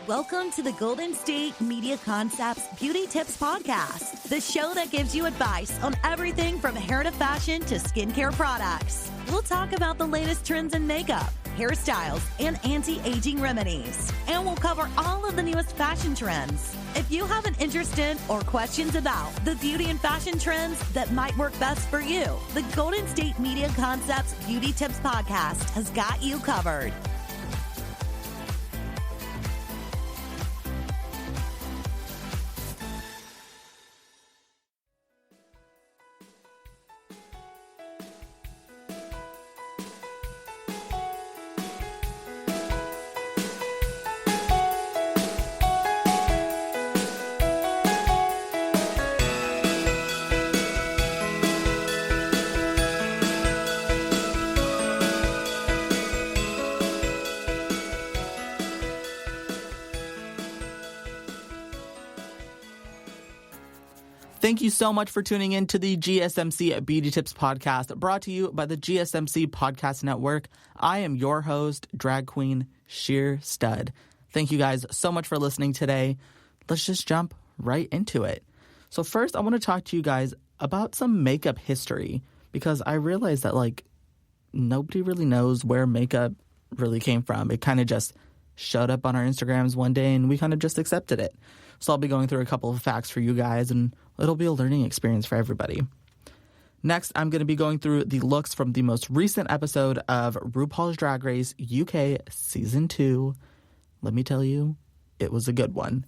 Welcome to the Golden State Media Concepts Beauty Tips Podcast, the show that gives you advice on everything from hair to fashion to skincare products. We'll talk about the latest trends in makeup, hairstyles, and anti-aging remedies. And we'll cover all of the newest fashion trends. If you have an interest in or questions about the beauty and fashion trends that might work best for you, the Golden State Media Concepts Beauty Tips Podcast has got you covered. Thank you so much for tuning in to the GSMC Beauty Tips Podcast, brought to you by the GSMC Podcast Network. I am your host, drag queen Shear Stud. Thank you guys so much for listening today. Let's just jump right into it. So first, I want to talk to you guys about some makeup history, because I realized that, nobody really knows where makeup really came from. It kind of just showed up on our Instagrams one day, and we kind of just accepted it. So I'll be going through a couple of facts for you guys, and it'll be a learning experience for everybody. Next, I'm going to be going through the looks from the most recent episode of RuPaul's Drag Race UK Season 2. Let me tell you, it was a good one.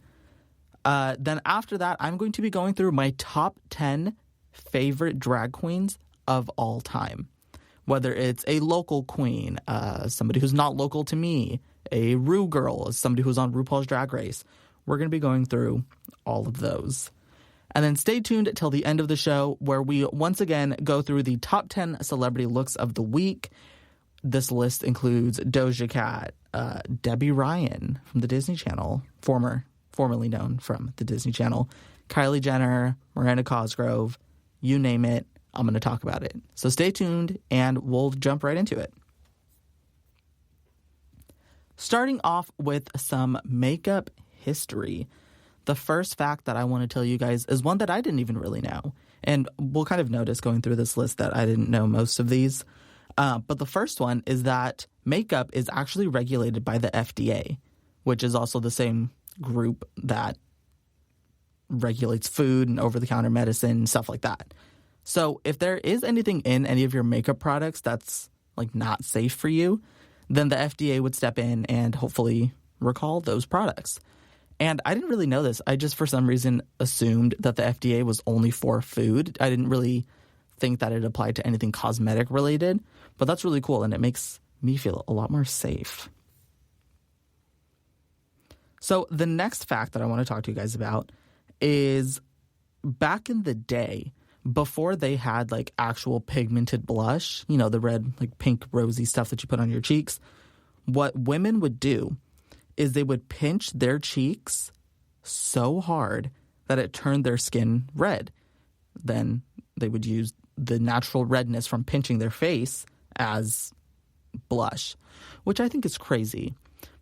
Then after that, I'm going to be going through my top 10 favorite drag queens of all time. Whether it's a local queen, somebody who's not local to me, a Ru girl, somebody who's on RuPaul's Drag Race. We're going to be going through all of those. And then stay tuned till the end of the show, where we once again go through the top 10 celebrity looks of the week. This list includes Doja Cat, Debbie Ryan from the Disney Channel, formerly known from the Disney Channel, Kylie Jenner, Miranda Cosgrove, you name it, I'm going to talk about it. So stay tuned, and we'll jump right into it. Starting off with some makeup history. The first fact that I want to tell you guys is one that I didn't even really know. And we'll kind of notice going through this list that I didn't know most of these. But the first one is that makeup is actually regulated by the FDA, which is also the same group that regulates food and over-the-counter medicine and stuff like that. So if there is anything in any of your makeup products that's not safe for you, then the FDA would step in and hopefully recall those products. And I didn't really know this. I just, for some reason, assumed that the FDA was only for food. I didn't really think that it applied to anything cosmetic related. But that's really cool, and it makes me feel a lot more safe. So the next fact that I want to talk to you guys about is back in the day, before they had actual pigmented blush, the red, pink, rosy stuff that you put on your cheeks, what women would do is they would pinch their cheeks so hard that it turned their skin red. Then they would use the natural redness from pinching their face as blush, which I think is crazy,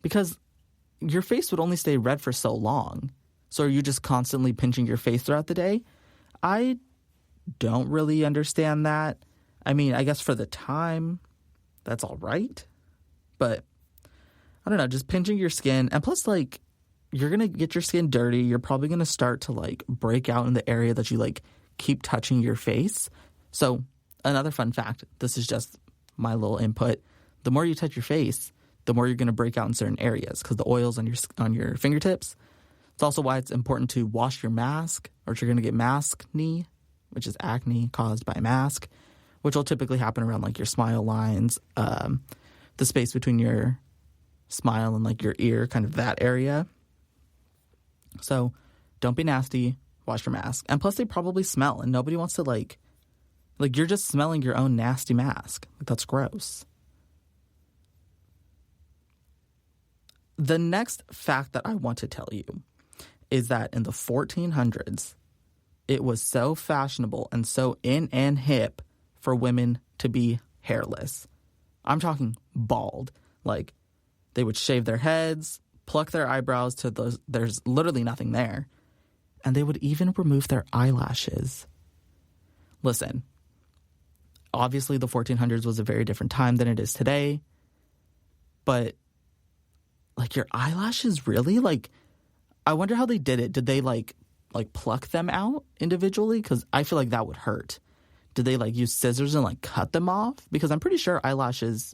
because your face would only stay red for so long. So are you just constantly pinching your face throughout the day? I don't really understand that. I mean, I guess for the time, that's all right. But I don't know, just pinching your skin. And plus, you're going to get your skin dirty. You're probably going to start to, break out in the area that you, keep touching your face. So another fun fact, this is just my little input. The more you touch your face, the more you're going to break out in certain areas because the oil's on your fingertips. It's also why it's important to wash your mask, or you're going to get maskne, which is acne caused by mask, which will typically happen around, your smile lines, the space between your smile and your ear, kind of that area. So don't be nasty, wash your mask. And plus they probably smell, and nobody wants to you're just smelling your own nasty mask. That's gross. The next fact that I want to tell you is that in the 1400s, it was so fashionable and so in and hip for women to be hairless. I'm talking bald. They would shave their heads, pluck their eyebrows to those. There's literally nothing there. And they would even remove their eyelashes. Listen, obviously the 1400s was a very different time than it is today. But, like, your eyelashes really? Like, I wonder how they did it. Did they, like pluck them out individually? Because I feel like that would hurt. Did they, like, use scissors and, like, cut them off? Because I'm pretty sure eyelashes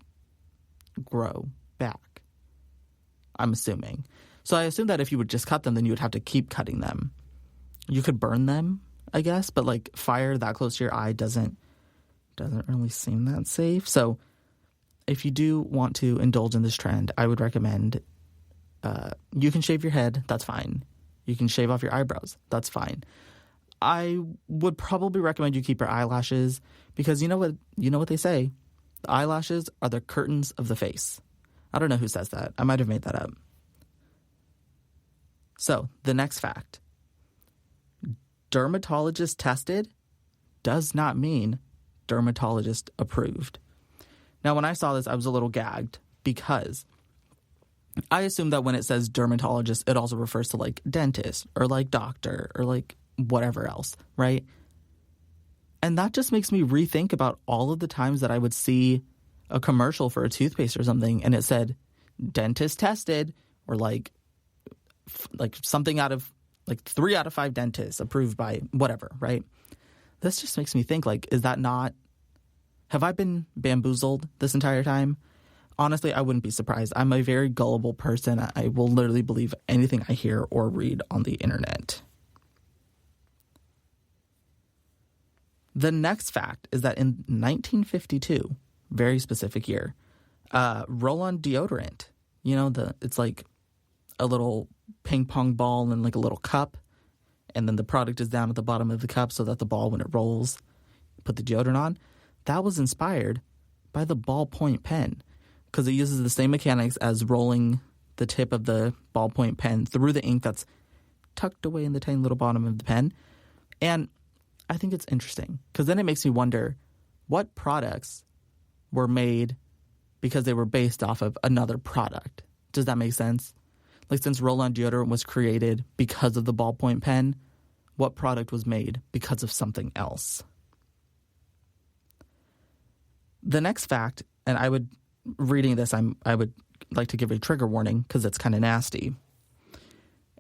grow back. I'm assuming. So I assume that if you would just cut them, then you would have to keep cutting them. You could burn them, I guess, but, like, fire that close to your eye doesn't really seem that safe. So if you do want to indulge in this trend, I would recommend you can shave your head. That's fine. You can shave off your eyebrows. That's fine. I would probably recommend you keep your eyelashes because you know what they say. The eyelashes are the curtains of the face. I don't know who says that. I might have made that up. So the next fact. Dermatologist tested does not mean dermatologist approved. Now, when I saw this, I was a little gagged because I assume that when it says dermatologist, it also refers to like dentist or like doctor or like whatever else, right? And that just makes me rethink about all of the times that I would see a commercial for a toothpaste or something and it said dentist tested or like something out of like 3 out of 5 dentists approved by whatever, right? This just makes me think, like, is that not... Have I been bamboozled this entire time? Honestly, I wouldn't be surprised. I'm a very gullible person. I will literally believe anything I hear or read on the internet. The next fact is that in 1952, very specific year, roll-on deodorant, it's like a little ping pong ball and like a little cup, and then the product is down at the bottom of the cup so that the ball, when it rolls, put the deodorant on. That was inspired by the ballpoint pen because it uses the same mechanics as rolling the tip of the ballpoint pen through the ink that's tucked away in the tiny little bottom of the pen. And I think it's interesting because then it makes me wonder what products were made because they were based off of another product. Does that make sense? Like, since roll-on deodorant was created because of the ballpoint pen, what product was made because of something else? The next fact, and reading this, I would like to give a trigger warning because it's kind of nasty.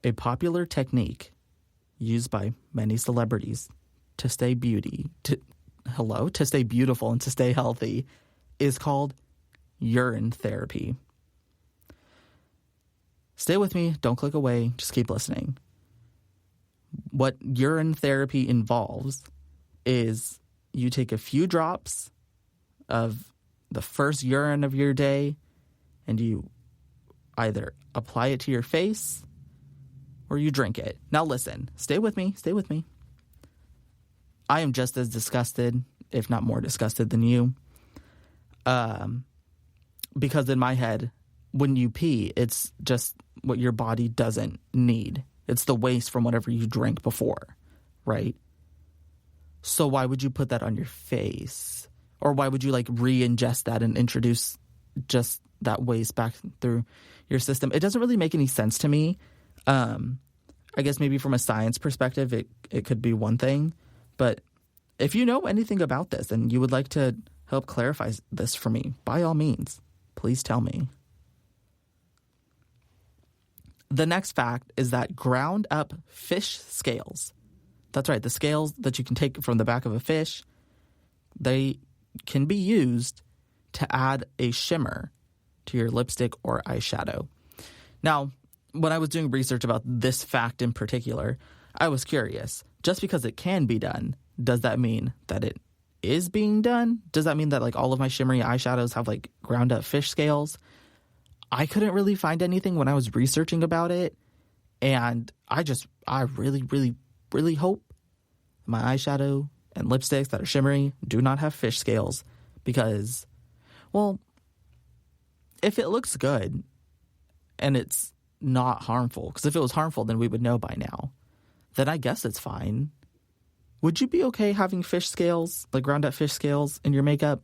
A popular technique used by many celebrities to stay to stay beautiful and to stay healthy is called urine therapy. Stay with me. Don't click away. Just keep listening. What urine therapy involves is you take a few drops of the first urine of your day and you either apply it to your face or you drink it. Now listen, stay with me. I am just as disgusted, if not more disgusted than you. Because in my head, when you pee, it's just what your body doesn't need. It's the waste from whatever you drank before, right? So why would you put that on your face? Or why would you like re-ingest that and introduce just that waste back through your system? It doesn't really make any sense to me. I guess maybe from a science perspective, it could be one thing. But if you know anything about this and you would like to help clarify this for me, by all means, please tell me. The next fact is that ground up fish scales, that's right, the scales that you can take from the back of a fish, they can be used to add a shimmer to your lipstick or eyeshadow. Now, when I was doing research about this fact in particular, I was curious. Just because it can be done, does that mean that it is being done? Does that mean that like all of my shimmery eyeshadows have like ground up fish scales? I couldn't really find anything when I was researching about it. And I really, really, really hope my eyeshadow and lipsticks that are shimmery do not have fish scales because, well, if it looks good and it's not harmful, because if it was harmful, then we would know by now, then I guess it's fine. Would you be okay having fish scales, like ground up fish scales in your makeup?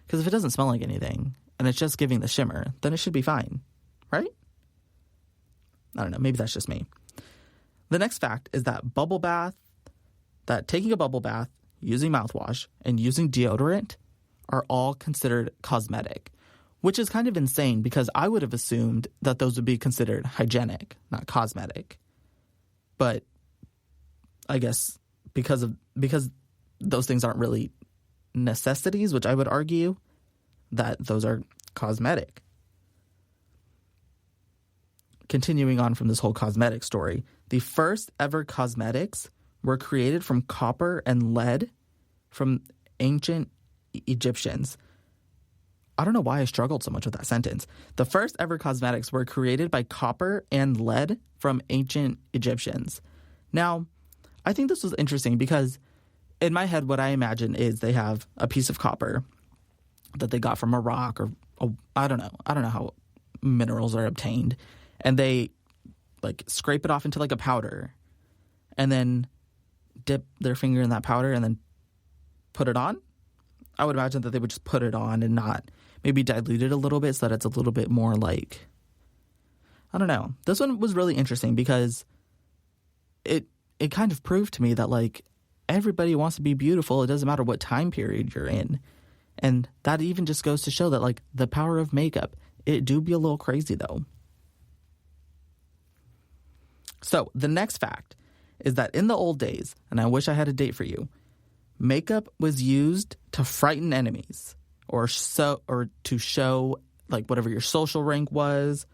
Because if it doesn't smell like anything and it's just giving the shimmer, then it should be fine, right? I don't know. Maybe that's just me. The next fact is that taking a bubble bath, using mouthwash, and using deodorant are all considered cosmetic, which is kind of insane because I would have assumed that those would be considered hygienic, not cosmetic. But I guess because those things aren't really necessities, which I would argue that those are cosmetic. Continuing on from this whole cosmetic story, the first ever cosmetics were created from copper and lead from ancient Egyptians. I don't know why I struggled so much with that sentence. The first ever cosmetics were created by copper and lead from ancient Egyptians. Now, I think this was interesting because in my head, what I imagine is they have a piece of copper that they got from a rock or I don't know how minerals are obtained. And they like scrape it off into like a powder and then dip their finger in that powder and then put it on. I would imagine that they would just put it on and not maybe dilute it a little bit so that it's a little bit more like, I don't know. This one was really interesting because it kind of proved to me that like everybody wants to be beautiful. It doesn't matter what time period you're in. And that even just goes to show that like the power of makeup, it do be a little crazy though. So the next fact is that in the old days, and I wish I had a date for you, makeup was used to frighten enemies or to show like whatever your social rank was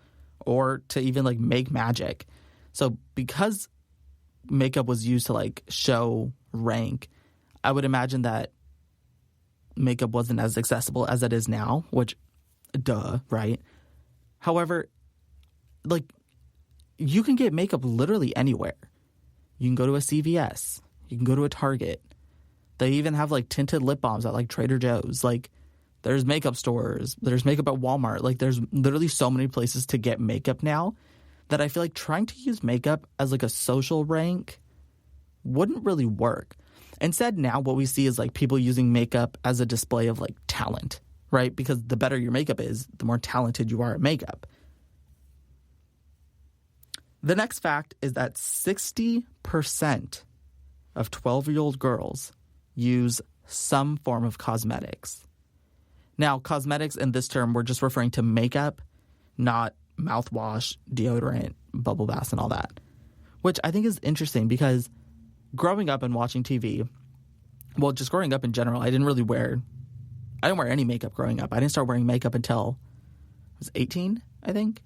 or to even like make magic. So because makeup was used to like show rank, I would imagine that makeup wasn't as accessible as it is now, which duh, right? However, like you can get makeup literally anywhere. You can go to a CVS. You can go to a Target. They even have like tinted lip balms at like Trader Joe's. Like there's makeup stores. There's makeup at Walmart. Like there's literally so many places to get makeup now that I feel like trying to use makeup as like a social rank wouldn't really work. Instead, now what we see is like people using makeup as a display of like talent, right? Because the better your makeup is, the more talented you are at makeup. The next fact is that 60% of 12-year-old girls use some form of cosmetics. Now, cosmetics in this term, we're just referring to makeup, not mouthwash, deodorant, bubble baths, and all that. Which I think is interesting because growing up and watching TV, well, just growing up in general, I didn't wear any makeup growing up. I didn't start wearing makeup until I was 18, I think.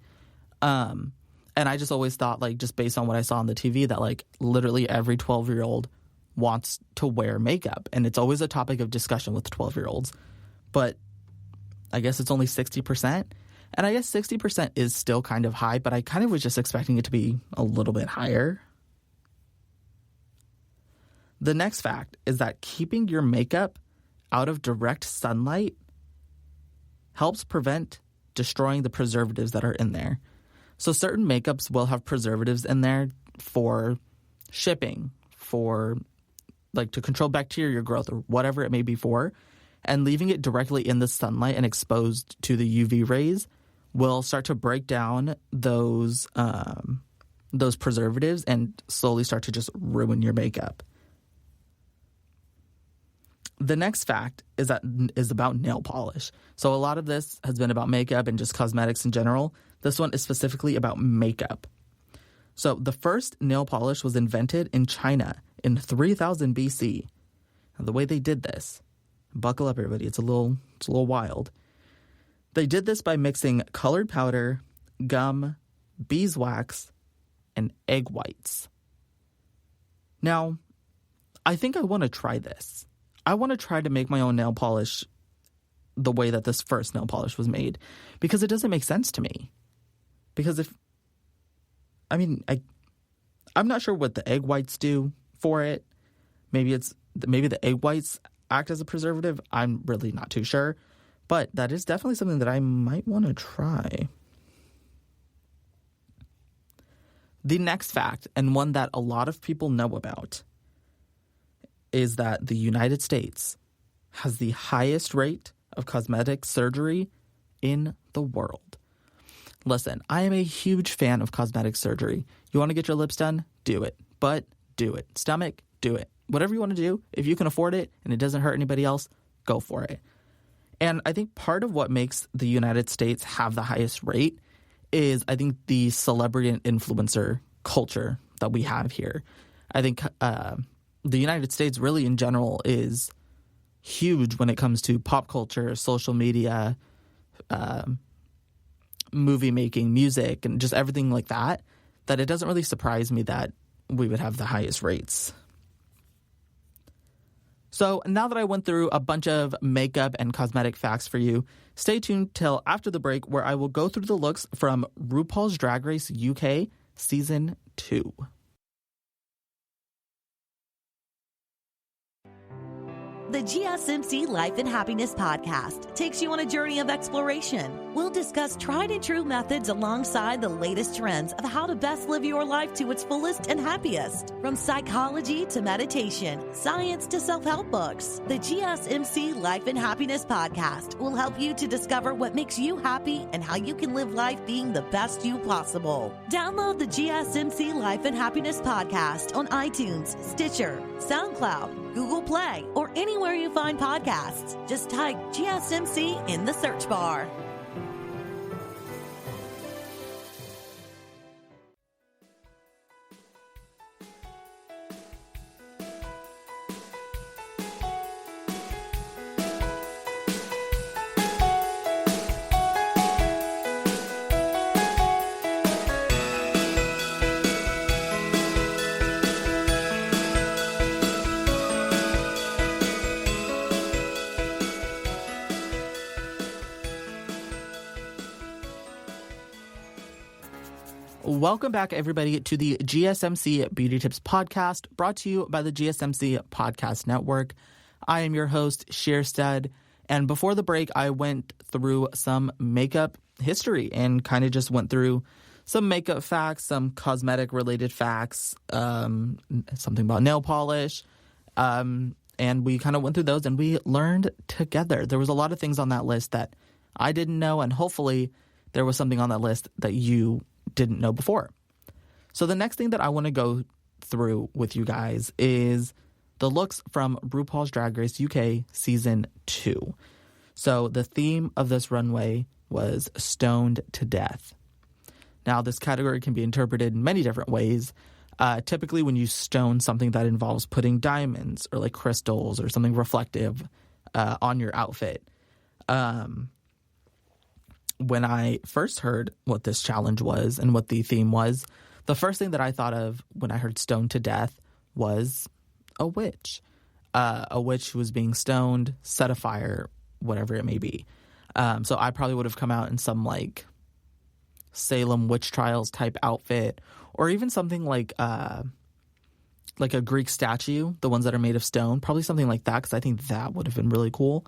And I just always thought, like, just based on what I saw on the TV, that, like, literally every 12-year-old wants to wear makeup. And it's always a topic of discussion with 12-year-olds. But I guess it's only 60%. And I guess 60% is still kind of high, but I kind of was just expecting it to be a little bit higher. The next fact is that keeping your makeup out of direct sunlight helps prevent destroying the preservatives that are in there. So certain makeups will have preservatives in there for shipping, for like to control bacteria growth or whatever it may be for. And leaving it directly in the sunlight and exposed to the UV rays will start to break down those preservatives and slowly start to just ruin your makeup. The next fact is about nail polish. So a lot of this has been about makeup and just cosmetics in general. This one is specifically about makeup. So the first nail polish was invented in China in 3000 BC. And the way they did this, buckle up everybody, it's a little wild. They did this by mixing colored powder, gum, beeswax, and egg whites. Now, I think I want to try this. I want to try to make my own nail polish the way that this first nail polish was made, because it doesn't make sense to me. Because I'm not sure what the egg whites do for it. Maybe the egg whites act as a preservative. I'm really not too sure, but that is definitely something that I might want to try. The next fact, and one that a lot of people know about, is that the United States has the highest rate of cosmetic surgery in the world. Listen, I am a huge fan of cosmetic surgery. You want to get your lips done? Do it. Butt? Do it. Stomach? Do it. Whatever you want to do, if you can afford it and it doesn't hurt anybody else, go for it. And I think part of what makes the United States have the highest rate is, I think, the celebrity and influencer culture that we have here. I think the United States really in general is huge when it comes to pop culture, social media, movie making, music, and just everything like that, that it doesn't really surprise me that we would have the highest rates. So now that I went through a bunch of makeup and cosmetic facts for you, stay tuned till after the break where I will go through the looks from RuPaul's Drag Race UK Season 2. The GSMC Life and Happiness podcast takes you on a journey of exploration. We'll discuss tried and true methods alongside the latest trends of how to best live your life to its fullest and happiest. From psychology to meditation, science to self-help books, the GSMC Life and Happiness podcast will help you to discover what makes you happy and how you can live life being the best you possible. Download the GSMC Life and Happiness podcast on iTunes, Stitcher, SoundCloud, Google Play, or anywhere you find podcasts. Just type GSMC in the search bar. Welcome back, everybody, to the GSMC Beauty Tips podcast, brought to you by the GSMC Podcast Network. I am your host, Shear Stud, and before the break, I went through some makeup history and kind of just went through some makeup facts, some cosmetic-related facts, something about nail polish, and we kind of went through those and we learned together. There was a lot of things on that list that I didn't know, and hopefully there was something on that list that you didn't know before. So the next thing that I want to go through with you guys is the looks from RuPaul's Drag Race UK Season 2. So the theme of this runway was Stoned to Death. Now, this category can be interpreted in many different ways. Typically, when you stone something that involves putting diamonds or like crystals or something reflective on your outfit. When I first heard what this challenge was and what the theme was, the first thing that I thought of when I heard stoned to death was a witch. A witch who was being stoned, set afire, whatever it may be. So I probably would have come out in some like Salem witch trials type outfit, or even something like a Greek statue, the ones that are made of stone, probably something like that, because I think that would have been really cool.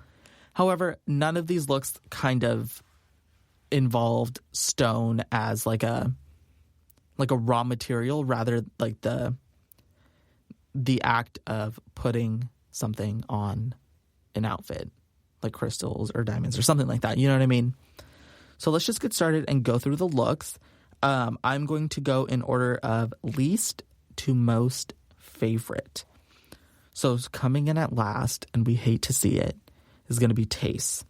However, none of these looks kind of involved stone as like a raw material, rather like the act of putting something on an outfit, like crystals or diamonds or something like that. You know what I mean? So let's just get started and go through the looks. I'm going to go in order of least to most favorite. So coming in at last, and we hate to see it, is going to be Tace.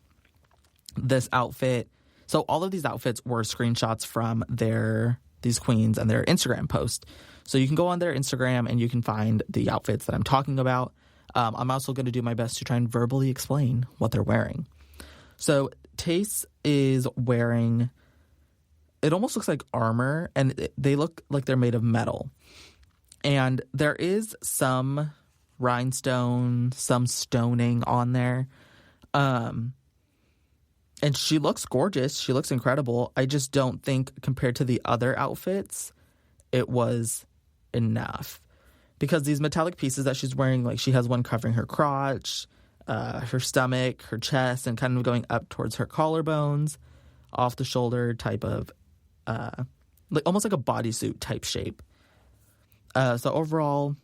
This outfit. So all of these outfits were screenshots from these queens and their Instagram post. So you can go on their Instagram and you can find the outfits that I'm talking about. I'm also going to do my best to try and verbally explain what they're wearing. So Tace is wearing, it almost looks like armor, and they look like they're made of metal. And there is some rhinestone, some stoning on there. And she looks gorgeous. She looks incredible. I just don't think, compared to the other outfits, it was enough. Because these metallic pieces that she's wearing, like she has one covering her crotch, her stomach, her chest, and kind of going up towards her collarbones, off the shoulder type of, like almost like a bodysuit type shape. So overall,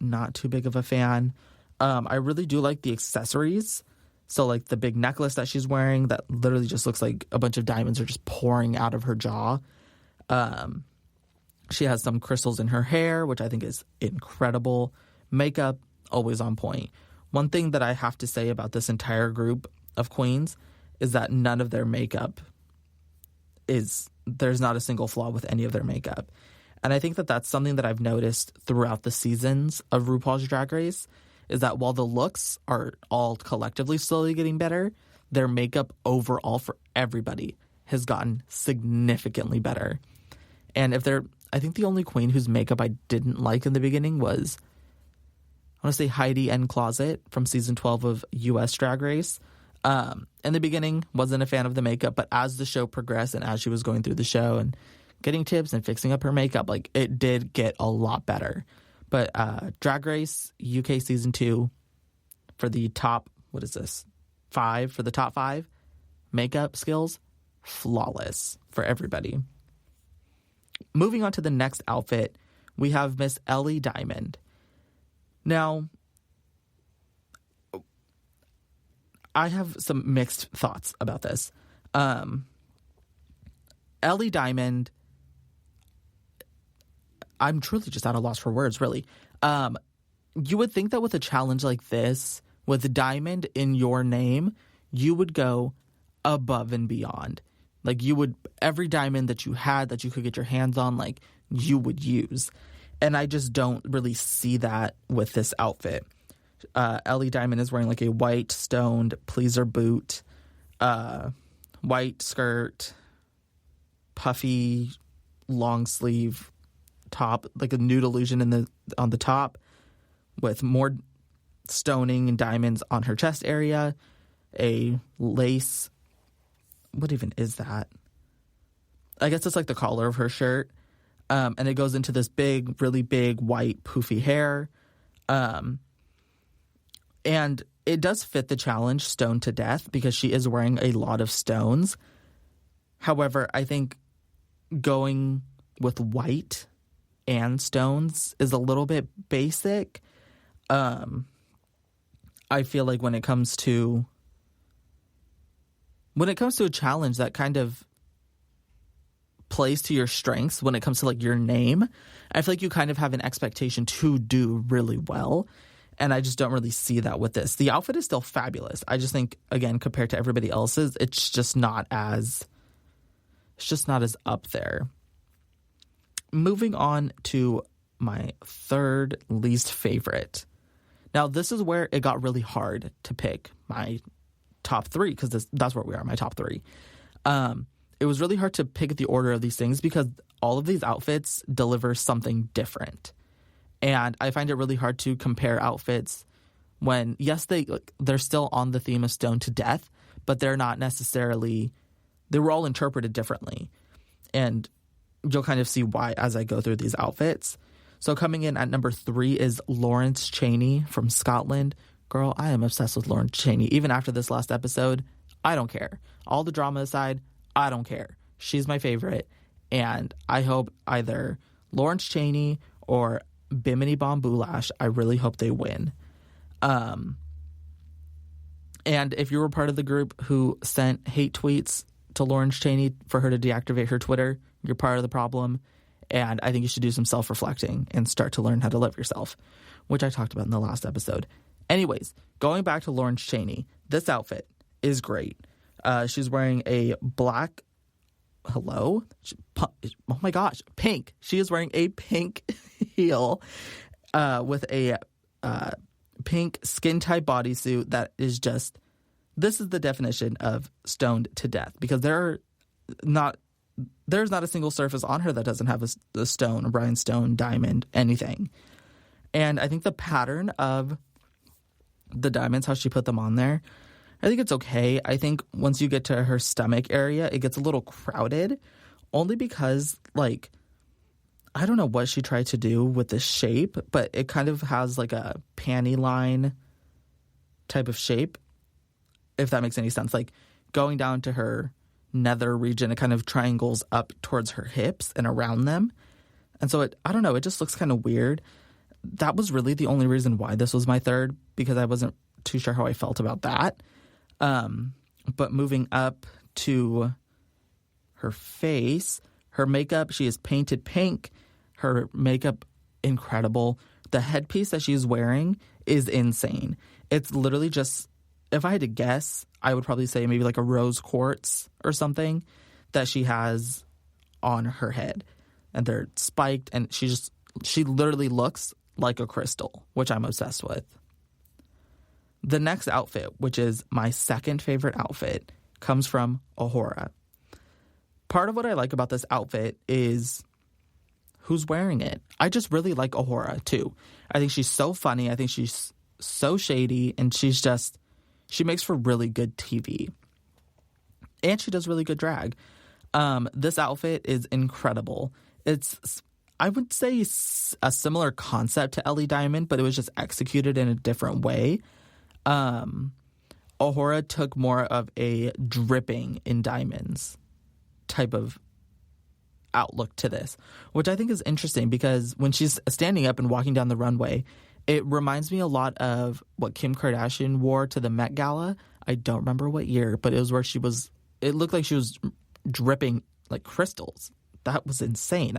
not too big of a fan. I really do like the accessories. So, like, the big necklace that she's wearing that literally just looks like a bunch of diamonds are just pouring out of her jaw. She has some crystals in her hair, which I think is incredible. Makeup, always on point. One thing that I have to say about this entire group of queens is that none of their makeup there's not a single flaw with any of their makeup. And I think that that's something that I've noticed throughout the seasons of RuPaul's Drag Race, is that while the looks are all collectively slowly getting better, their makeup overall for everybody has gotten significantly better. And I think the only queen whose makeup I didn't like in the beginning was, I want to say, Heidi N. Closet from season 12 of US Drag Race. In the beginning, wasn't a fan of the makeup, but as the show progressed and as she was going through the show and getting tips and fixing up her makeup, like, it did get a lot better. But Drag Race UK season 2, for the top, what is this, 5, for the top 5 makeup skills, flawless for everybody. Moving on to the next outfit, we have Miss Ellie Diamond. Now, I have some mixed thoughts about this. Ellie Diamond, I'm truly just at a loss for words, really. You would think that with a challenge like this, with Diamond in your name, you would go above and beyond. Like, you would, every diamond that you had that you could get your hands on, like, you would use. And I just don't really see that with this outfit. Ellie Diamond is wearing, like, a white stoned pleaser boot, white skirt, puffy long sleeve top, like a nude illusion on the top, with more stoning and diamonds on her chest area, a lace, what even is that? I guess it's like the collar of her shirt. And it goes into this big, really big, white, poofy hair. And it does fit the challenge, Stoned to Death, because she is wearing a lot of stones. However, I think going with white and stones is a little bit basic. I feel like when it comes to a challenge that kind of plays to your strengths, when it comes to, like, your name, I feel like you kind of have an expectation to do really well. And I just don't really see that with this. The outfit is still fabulous. I just think, again, compared to everybody else's, it's just not as up there. Moving on to my third least favorite. Now, this is where it got really hard to pick my top 3, because that's where we are, my top 3. It was really hard to pick the order of these things because all of these outfits deliver something different. And I find it really hard to compare outfits when, yes, they're still on the theme of Stoned to Death, but they're not necessarily, they were all interpreted differently. And you'll kind of see why as I go through these outfits. So coming in at number 3 is Lawrence Chaney from Scotland. Girl, I am obsessed with Lawrence Chaney. Even after this last episode, I don't care. All the drama aside, I don't care. She's my favorite. And I hope either Lawrence Chaney or Bimini Bon Boulash, I really hope they win. And if you were part of the group who sent hate tweets to Lawrence Chaney for her to deactivate her Twitter, you're part of the problem. And I think you should do some self-reflecting and start to learn how to love yourself, which I talked about in the last episode. Anyways, going back to Lawrence Chaney, this outfit is great. She's wearing a black, oh my gosh, pink. She is wearing a pink heel with a pink skin-tight bodysuit that is just, this is the definition of Stoned to Death, because there's not a single surface on her that doesn't have a stone, a rhinestone, diamond, anything. And I think the pattern of the diamonds, how she put them on there, I think it's okay. I think once you get to her stomach area, it gets a little crowded, only because, like, I don't know what she tried to do with the shape, but it kind of has like a panty line type of shape, if that makes any sense. Like, going down to her nether region, it kind of triangles up towards her hips and around them. And so I don't know, it just looks kind of weird. That was really the only reason why this was my third, because I wasn't too sure how I felt about that. But moving up to her face, her makeup, she is painted pink. Her makeup, incredible. The headpiece that she's wearing is insane. It's literally just, if I had to guess, I would probably say maybe like a rose quartz or something that she has on her head. And they're spiked, and she literally looks like a crystal, which I'm obsessed with. The next outfit, which is my second favorite outfit, comes from Ahura. Part of what I like about this outfit is who's wearing it. I just really like Ahura, too. I think she's so funny. I think she's so shady, and she makes for really good TV. And she does really good drag. This outfit is incredible. It's, I would say, a similar concept to Ellie Diamond, but it was just executed in a different way. Ahura took more of a dripping in diamonds type of outlook to this, which I think is interesting because when she's standing up and walking down the runway, it reminds me a lot of what Kim Kardashian wore to the Met Gala. I don't remember what year, but it was where it looked like she was dripping like crystals. That was insane.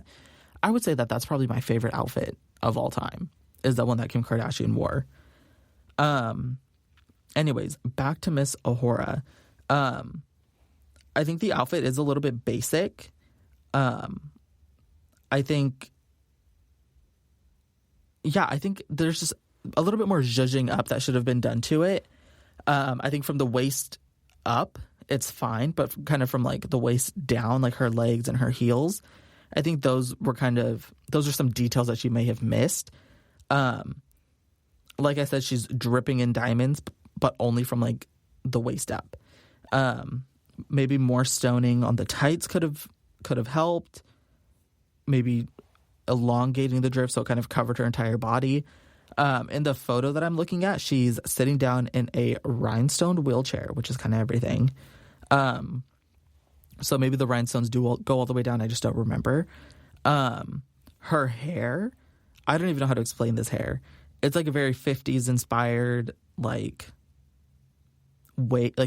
I would say that that's probably my favorite outfit of all time, is the one that Kim Kardashian wore. Anyways, back to Miss Ahura. I think the outfit is a little bit basic. I think there's just a little bit more zhuzhing up that should have been done to it. I think from the waist up, it's fine, but kind of from like the waist down, like her legs and her heels, I think those are some details that she may have missed. Like I said, she's dripping in diamonds, but only from like the waist up. Maybe more stoning on the tights could have helped. Maybe elongating the drip so it kind of covered her entire body. In the photo that I'm looking at, she's sitting down in a rhinestone wheelchair, which is kind of everything. So maybe the rhinestones do go all the way down. I just don't remember. Her hair, I don't even know how to explain this hair. It's like a very 50s inspired, like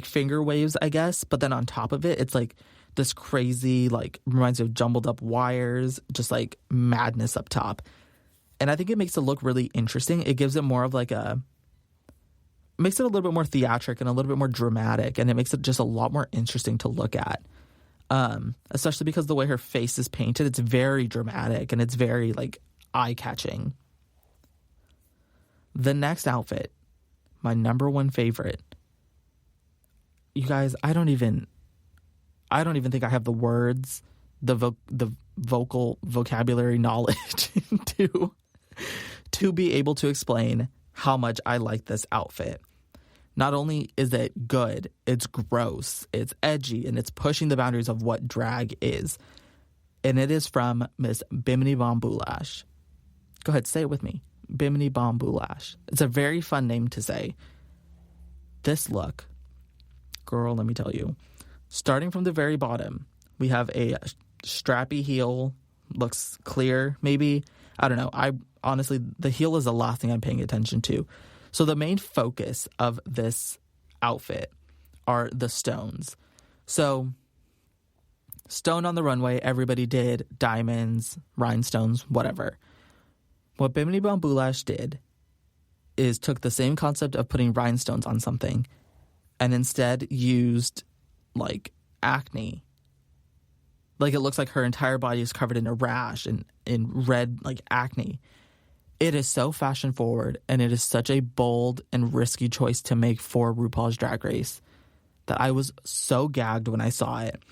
finger waves, I guess. But then on top of it, it's like this crazy, like, reminds me of jumbled up wires, just like madness up top. And I think it makes it look really interesting. It gives it more of like makes it a little bit more theatric and a little bit more dramatic. And it makes it just a lot more interesting to look at. Especially because the way her face is painted, it's very dramatic and it's very like eye-catching. The next outfit, my number one favorite. You guys, I don't even think I have the words, the vocal vocabulary knowledge to be able to explain how much I like this outfit. Not only is it good, it's gross, it's edgy, and it's pushing the boundaries of what drag is. And it is from Miss Bimini Bon Boulash. Go ahead, say it with me. Bimini Bon Boulash. It's a very fun name to say. This look, girl, let me tell you. Starting from the very bottom, we have a strappy heel, looks clear, maybe. I don't know. Honestly, the heel is the last thing I'm paying attention to. So the main focus of this outfit are the stones. So stone on the runway, everybody did diamonds, rhinestones, whatever. What Bimini Bon Boulash did is took the same concept of putting rhinestones on something and instead used like acne. Like it looks like her entire body is covered in a rash and in red like acne. It is so fashion forward and it is such a bold and risky choice to make for RuPaul's Drag Race that I was so gagged when I saw it.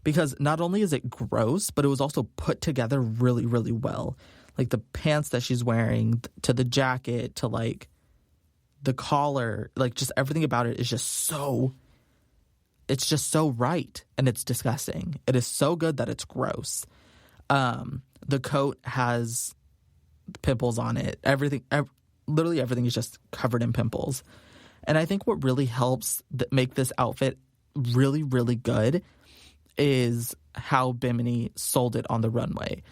Because not only is it gross, but it was also put together really, really well. Like the pants that she's wearing, to the jacket, to like the collar, like just everything about it is just so, it's just so right. And it's disgusting. It is so good that it's gross. The coat has pimples on it. Literally everything is just covered in pimples. And I think what really helps make this outfit really, really good is how Bimini sold it on the runway.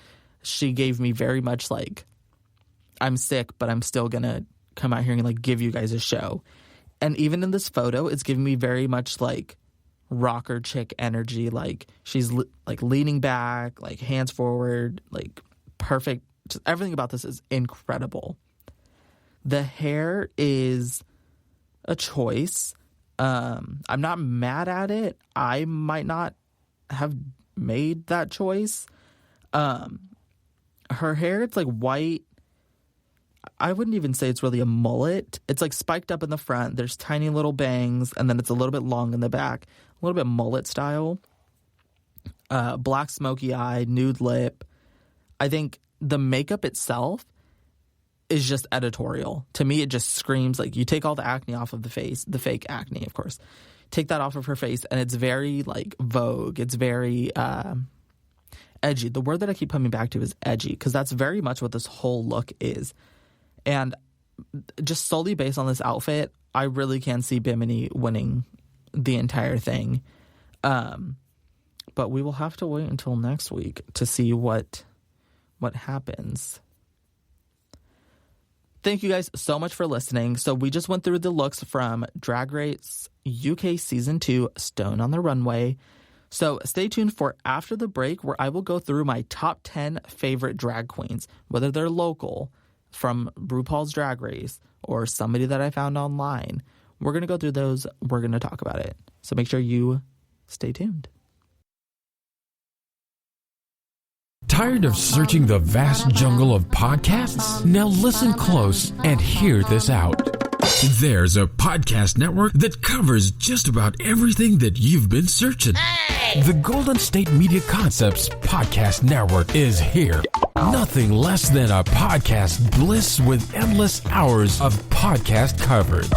She gave me very much like, I'm sick, but I'm still gonna come out here and like give you guys a show. And even in this photo, it's giving me very much like rocker chick energy. Like she's like leaning back, like hands forward, like perfect. Just everything about this is incredible. The hair is a choice. I'm not mad at it. I might not have made that choice. Her hair, it's like white. I wouldn't even say it's really a mullet. It's like spiked up in the front. There's tiny little bangs, and then it's a little bit long in the back. A little bit mullet style. Black smoky eye, nude lip. I think the makeup itself is just editorial. To me, it just screams like you take all the acne off of the face, the fake acne, of course. Take that off of her face, and it's very like Vogue. It's very edgy. The word that I keep coming back to is edgy, because that's very much what this whole look is. And just solely based on this outfit, I really can see Bimini winning the entire thing. But we will have to wait until next week to see what happens. Thank you guys so much for listening. So we just went through the looks from Drag Race UK Season 2, Stone on the Runway. So stay tuned for after the break, where I will go through my top 10 favorite drag queens, whether they're local from RuPaul's Drag Race or somebody that I found online. We're going to go through those. We're going to talk about it. So make sure you stay tuned. Tired of searching the vast jungle of podcasts? Now listen close and hear this out. There's a podcast network that covers just about everything that you've been searching. Hey! The Golden State Media Concepts Podcast Network is here. Nothing less than a podcast bliss with endless hours of podcast coverage.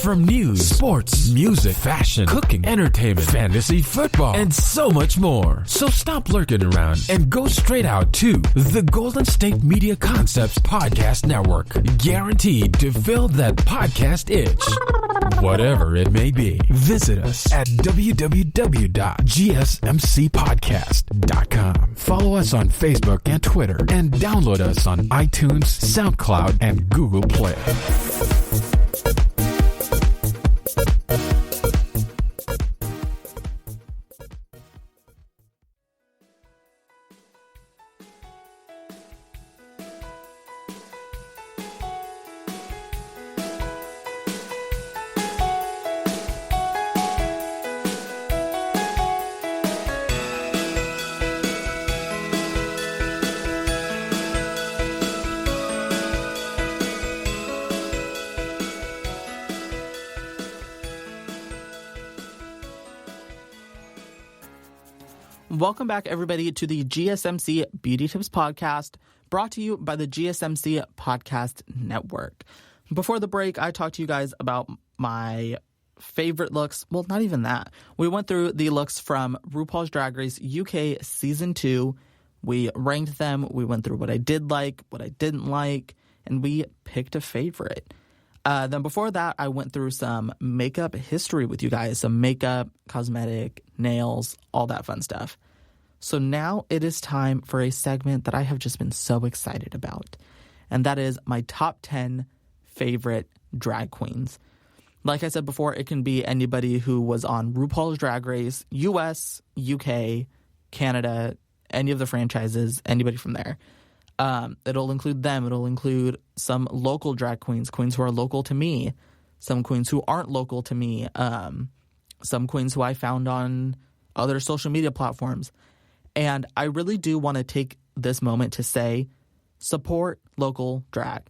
From news, sports, music, fashion, cooking, entertainment, fantasy, football, and so much more. So stop lurking around and go straight out to the Golden State Media Concepts Podcast Network. Guaranteed to fill that podcast itch. Whatever it may be. Visit us at www.gsmcpodcast.com. Follow us on Facebook and Twitter, and download us on iTunes, SoundCloud, and Google Play. Welcome back, everybody, to the GSMC Beauty Tips Podcast, brought to you by the GSMC Podcast Network. Before the break, I talked to you guys about my favorite looks. Well, not even that. We went through the looks from RuPaul's Drag Race UK Season 2. We ranked them. We went through what I did like, what I didn't like, and we picked a favorite. Then before that, I went through some makeup history with you guys, some makeup, cosmetic, nails, all that fun stuff. So now it is time for a segment that I have just been so excited about, and that is my top 10 favorite drag queens. Like I said before, it can be anybody who was on RuPaul's Drag Race, US, UK, Canada, any of the franchises, anybody from there. It'll include them. It'll include some local drag queens, queens who are local to me, some queens who aren't local to me, some queens who I found on other social media platforms. And I really do want to take this moment to say, support local drag,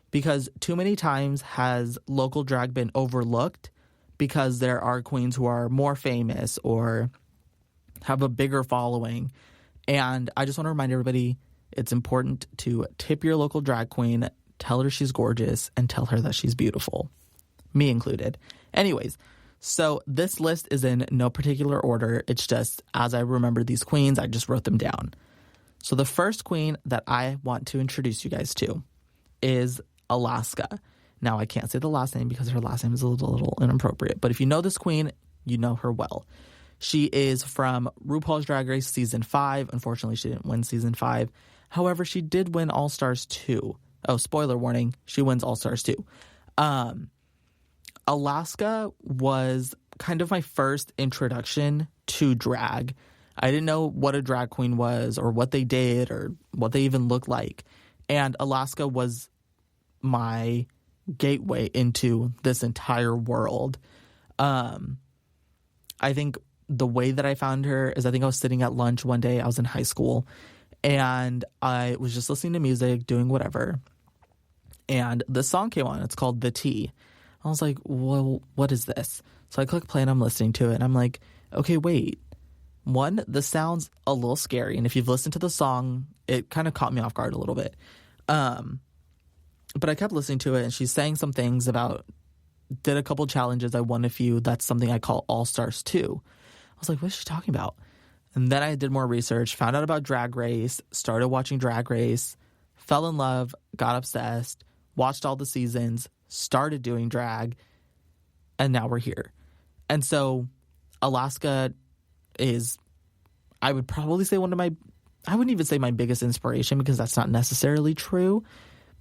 because too many times has local drag been overlooked because there are queens who are more famous or have a bigger following. And I just want to remind everybody, it's important to tip your local drag queen, tell her she's gorgeous, and tell her that she's beautiful. Me included. Anyways, so this list is in no particular order. It's just as I remember these queens, I just wrote them down. So the first queen that I want to introduce you guys to is Alaska. Now, I can't say the last name because her last name is a little inappropriate. But if you know this queen, you know her well. She is from RuPaul's Drag Race Season 5. Unfortunately, she didn't win Season 5. However, she did win All-Stars 2. Oh, spoiler warning, she wins All-Stars 2. Alaska was kind of my first introduction to drag. I didn't know what a drag queen was or what they did or what they even looked like. And Alaska was my gateway into this entire world. I think the way that I found her is I think I was sitting at lunch one day. I was in high school and I was just listening to music, doing whatever. And this song came on. It's called The Tea. I was like, well, what is this? So I click play and I'm listening to it. And I'm like, okay, wait. One, this sounds a little scary. And if you've listened to the song, it kind of caught me off guard a little bit. But I kept listening to it and she's saying some things about, did a couple challenges. I won a few. That's something I call All Stars 2. I was like, what is she talking about? And then I did more research, found out about Drag Race, started watching Drag Race, fell in love, got obsessed, watched all the seasons, started doing drag, and now we're here. And so Alaska is, I would probably say I wouldn't even say my biggest inspiration because that's not necessarily true,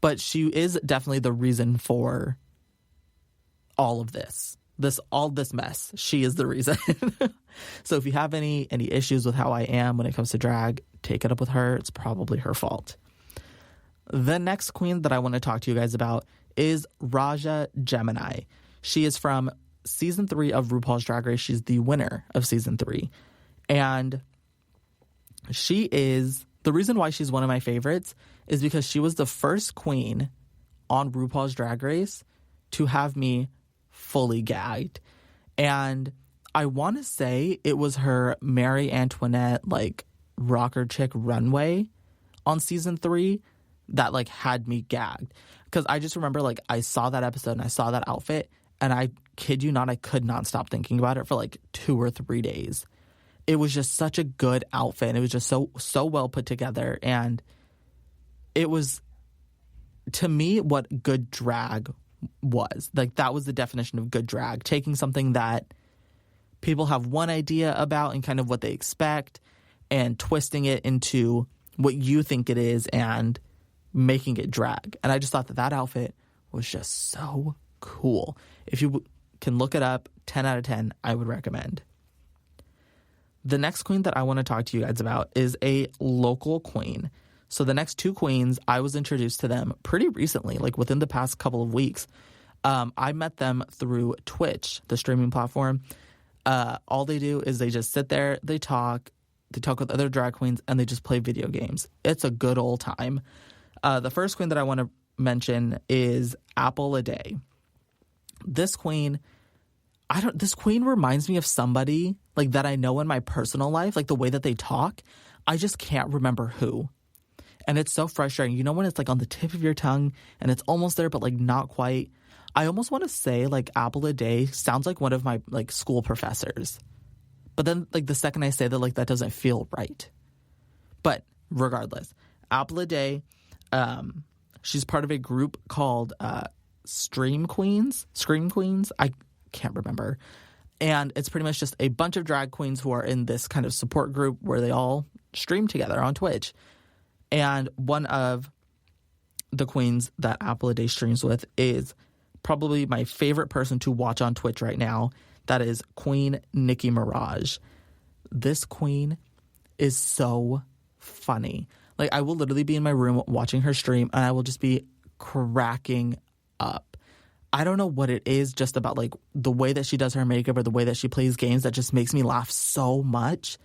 but she is definitely the reason for all of this. All this mess. She is the reason. So if you have any issues with how I am when it comes to drag, take it up with her. It's probably her fault. The next queen that I want to talk to you guys about is Raja Gemini. She is from season 3 of RuPaul's Drag Race. She's the winner of season 3. And the reason why she's one of my favorites is because she was the first queen on RuPaul's Drag Race to have me fully gagged. And I want to say it was her Marie Antoinette, like, rocker chick runway on season 3 that, like, had me gagged. Because I just remember, like, I saw that episode and I saw that outfit and I kid you not, I could not stop thinking about it for, like, 2 or 3 days. It was just such a good outfit and it was just so well put together. And it was, to me, what good drag was. Like, that was the definition of good drag. Taking something that people have one idea about and kind of what they expect and twisting it into what you think it is and making it drag. And I just thought that outfit was just so cool. If you can look it up, 10 out of 10, I would recommend. The next queen that I want to talk to you guys about is a local queen. So the next 2 queens, I was introduced to them pretty recently, like within the past couple of weeks. I met them through Twitch, the streaming platform. All they do is they just sit there, they talk with other drag queens, and they just play video games. It's a good old time. The first queen that I want to mention is Apple a Day. This queen reminds me of somebody like that I know in my personal life, like the way that they talk. I just can't remember who. And it's so frustrating. You know when it's like on the tip of your tongue and it's almost there, but like not quite. I almost want to say like Apple a Day sounds like one of my like school professors. But then like the second I say that, like that doesn't feel right. But regardless, Apple a Day, she's part of a group called Scream Queens. I can't remember. And it's pretty much just a bunch of drag queens who are in this kind of support group where they all stream together on Twitch. And one of the queens that Apple a Day streams with is probably my favorite person to watch on Twitch right now. That is Queen Nicki Minaj. This queen is so funny. Like, I will literally be in my room watching her stream and I will just be cracking up. I don't know what it is just about like the way that she does her makeup or the way that she plays games that just makes me laugh so much.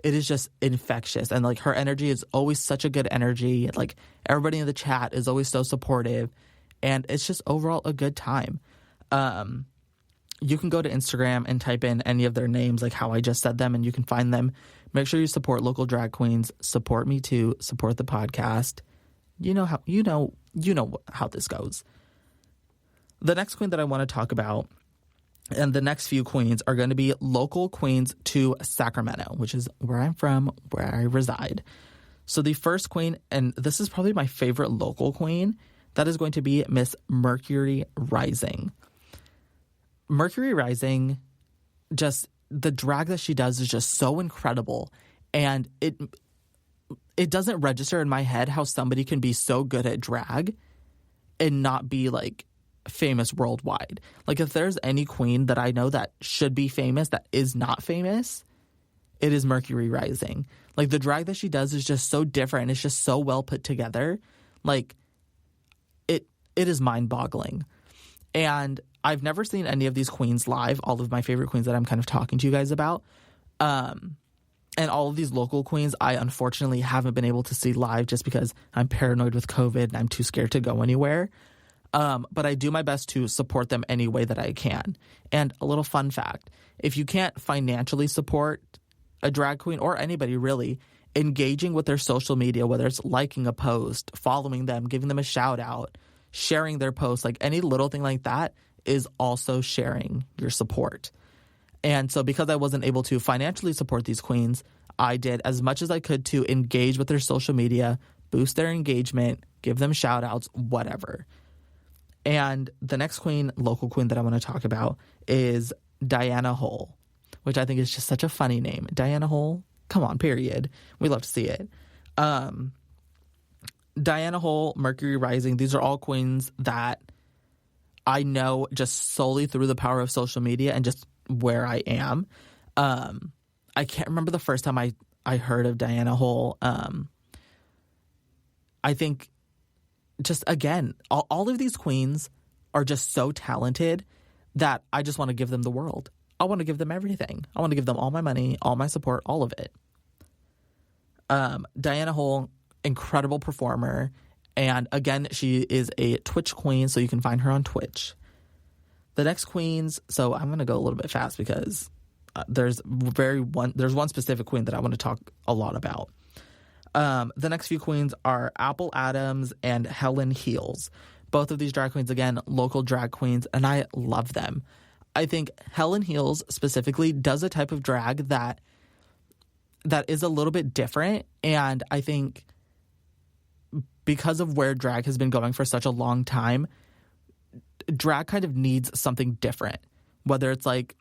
It is just infectious. And like her energy is always such a good energy. Like everybody in the chat is always so supportive. And it's just overall a good time. You can go to Instagram and type in any of their names, like how I just said them, and you can find them. Make sure you support local drag queens. Support me too. Support the podcast. You know how this goes. The next queen that I want to talk about, and the next few queens, are going to be local queens to Sacramento, which is where I'm from, where I reside. So the first queen, and this is probably my favorite local queen, that is going to be Miss Mercury Rising. Mercury Rising, just the drag that she does is just so incredible. And it doesn't register in my head how somebody can be so good at drag and not be like famous worldwide. Like, if there's any queen that I know that should be famous that is not famous, it is Mercury rising. Like, the drag that she does is just so different. It's just so well put together. Like, it is mind-boggling. And I've never seen any of these queens live, all of my favorite queens that I'm kind of talking to you guys about. And all of these local queens, I unfortunately haven't been able to see live just because I'm paranoid with COVID and I'm too scared to go anywhere. But I do my best to support them any way that I can. And a little fun fact, if you can't financially support a drag queen or anybody really, engaging with their social media, whether it's liking a post, following them, giving them a shout out, sharing their posts, like any little thing like that is also sharing your support. And so because I wasn't able to financially support these queens, I did as much as I could to engage with their social media, boost their engagement, give them shout outs, whatever. And the next queen, local queen that I want to talk about is Diana Hole, which I think is just such a funny name. Diana Hole, come on, period. We love to see it. Diana Hole, Mercury rising, these are all queens that I know just solely through the power of social media and just where I am. I can't remember the first time I heard of Diana Hole. I think just, again, all of these queens are just so talented that I just want to give them the world. I want to give them everything. I want to give them all my money, all my support, all of it. Diana Hole, incredible performer. And again, she is a Twitch queen, so you can find her on Twitch. The next queens, so I'm going to go a little bit fast because there's one specific queen that I want to talk a lot about. The next few queens are Apple Adams and Helen Heels. Both of these drag queens, again, local drag queens, and I love them. I think Helen Heels specifically does a type of drag that is a little bit different, and I think because of where drag has been going for such a long time, drag kind of needs something different, whether it's like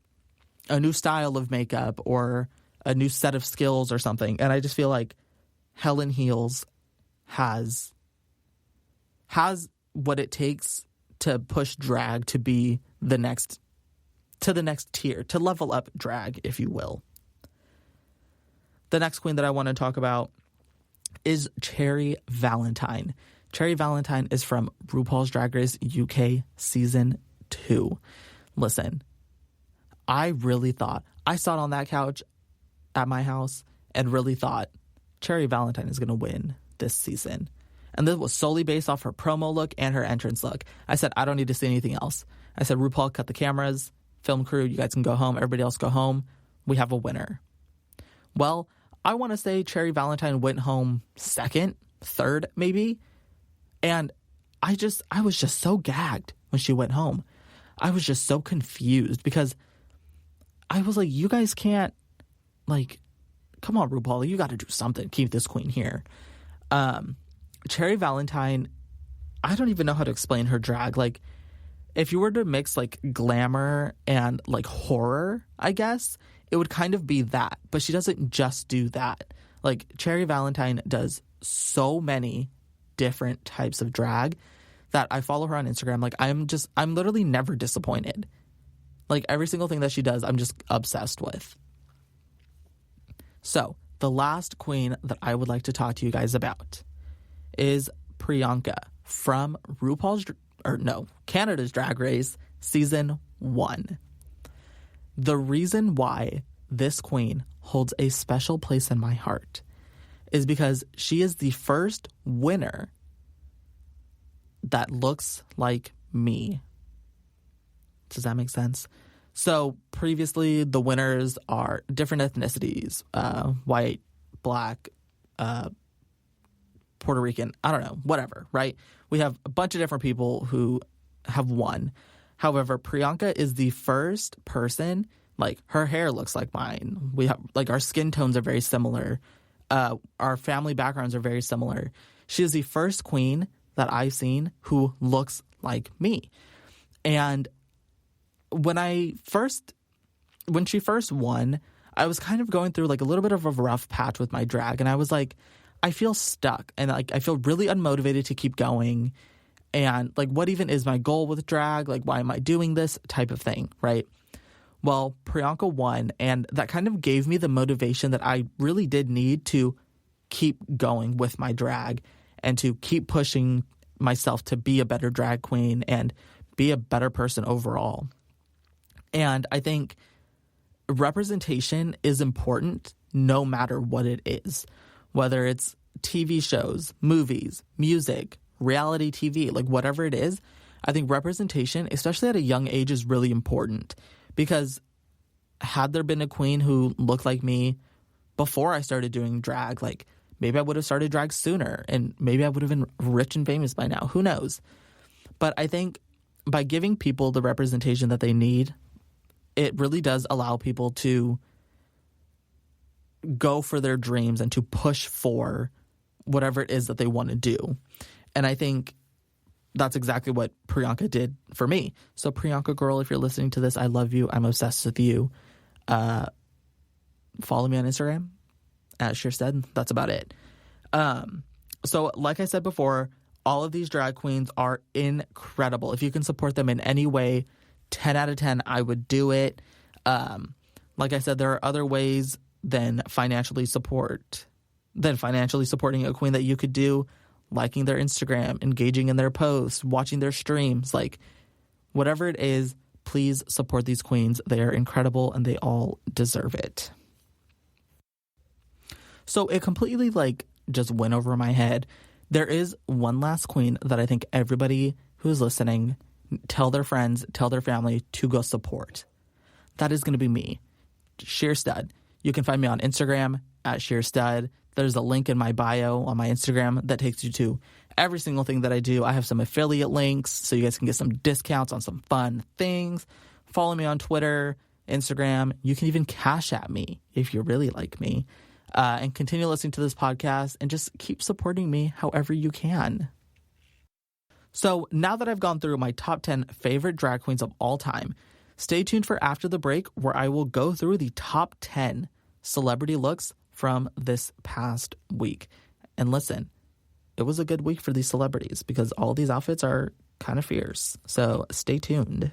a new style of makeup or a new set of skills or something. And I just feel like Helen Heels has what it takes to push drag to be the next tier, to level up drag, if you will. The next queen that I want to talk about is Cherry Valentine. Cherry Valentine is from RuPaul's Drag Race UK Season 2. Listen, I really thought, I sat on that couch at my house and really thought Cherry Valentine is going to win this season. And this was solely based off her promo look and her entrance look. I said, I don't need to see anything else. I said, RuPaul, cut the cameras, film crew, you guys can go home, everybody else go home. We have a winner. Well, I want to say Cherry Valentine went home second, third, maybe. And I was just so gagged when she went home. I was just so confused because I was like, you guys can't, like, come on, RuPaul, you got to do something. Keep this queen here. Cherry Valentine, I don't even know how to explain her drag. Like, if you were to mix, like, glamour and, like, horror, I guess, it would kind of be that. But she doesn't just do that. Like, Cherry Valentine does so many different types of drag that I follow her on Instagram. Like, I'm literally never disappointed. Like, every single thing that she does, I'm just obsessed with. So, the last queen that I would like to talk to you guys about is Priyanka from Canada's Drag Race Season 1. The reason why this queen holds a special place in my heart is because she is the first winner that looks like me. Does that make sense? So previously, the winners are different ethnicities, white, black, Puerto Rican, I don't know, whatever, right? We have a bunch of different people who have won. However, Priyanka is the first person, like, her hair looks like mine. We have, like, our skin tones are very similar. Our family backgrounds are very similar. She is the first queen that I've seen who looks like me. And when she first won, I was kind of going through, like, a little bit of a rough patch with my drag. And I was like, I feel stuck. And, like, I feel really unmotivated to keep going. and like, what even is my goal with drag? Like, why am I doing this type of thing, right? Well, Priyanka won, and that kind of gave me the motivation that I really did need to keep going with my drag and to keep pushing myself to be a better drag queen and be a better person overall. And I think representation is important no matter what it is, whether it's TV shows, movies, music, reality TV, like whatever it is. I think representation, especially at a young age, is really important, because had there been a queen who looked like me before I started doing drag, like maybe I would have started drag sooner and maybe I would have been rich and famous by now. Who knows? But I think by giving people the representation that they need, it really does allow people to go for their dreams and to push for whatever it is that they want to do. And I think that's exactly what Priyanka did for me. So Priyanka, girl, if you're listening to this, I love you. I'm obsessed with you. Follow me on Instagram at Shear Stud. That's about it. So like I said before, all of these drag queens are incredible. If you can support them in any way, 10 out of 10, I would do it. Like I said, there are other ways than financially supporting a queen that you could do, liking their Instagram, engaging in their posts, watching their streams, like whatever it is, please support these queens. They are incredible and they all deserve it. So it completely just went over my head. There is one last queen that I think everybody who's listening, tell their friends, tell their family to go support. That is going to be me, Shear Stud. You can find me on Instagram at Shear Stud. There's a link in my bio on my Instagram that takes you to every single thing that I do. I have some affiliate links so you guys can get some discounts on some fun things. Follow me on Twitter, Instagram. You can even Cash at me if you really like me. And continue listening to this podcast and just keep supporting me however you can. So now that I've gone through my top 10 favorite drag queens of all time, stay tuned for after the break where I will go through the top 10 celebrity looks from this past week. And listen, it was a good week for these celebrities because all these outfits are kind of fierce. So stay tuned.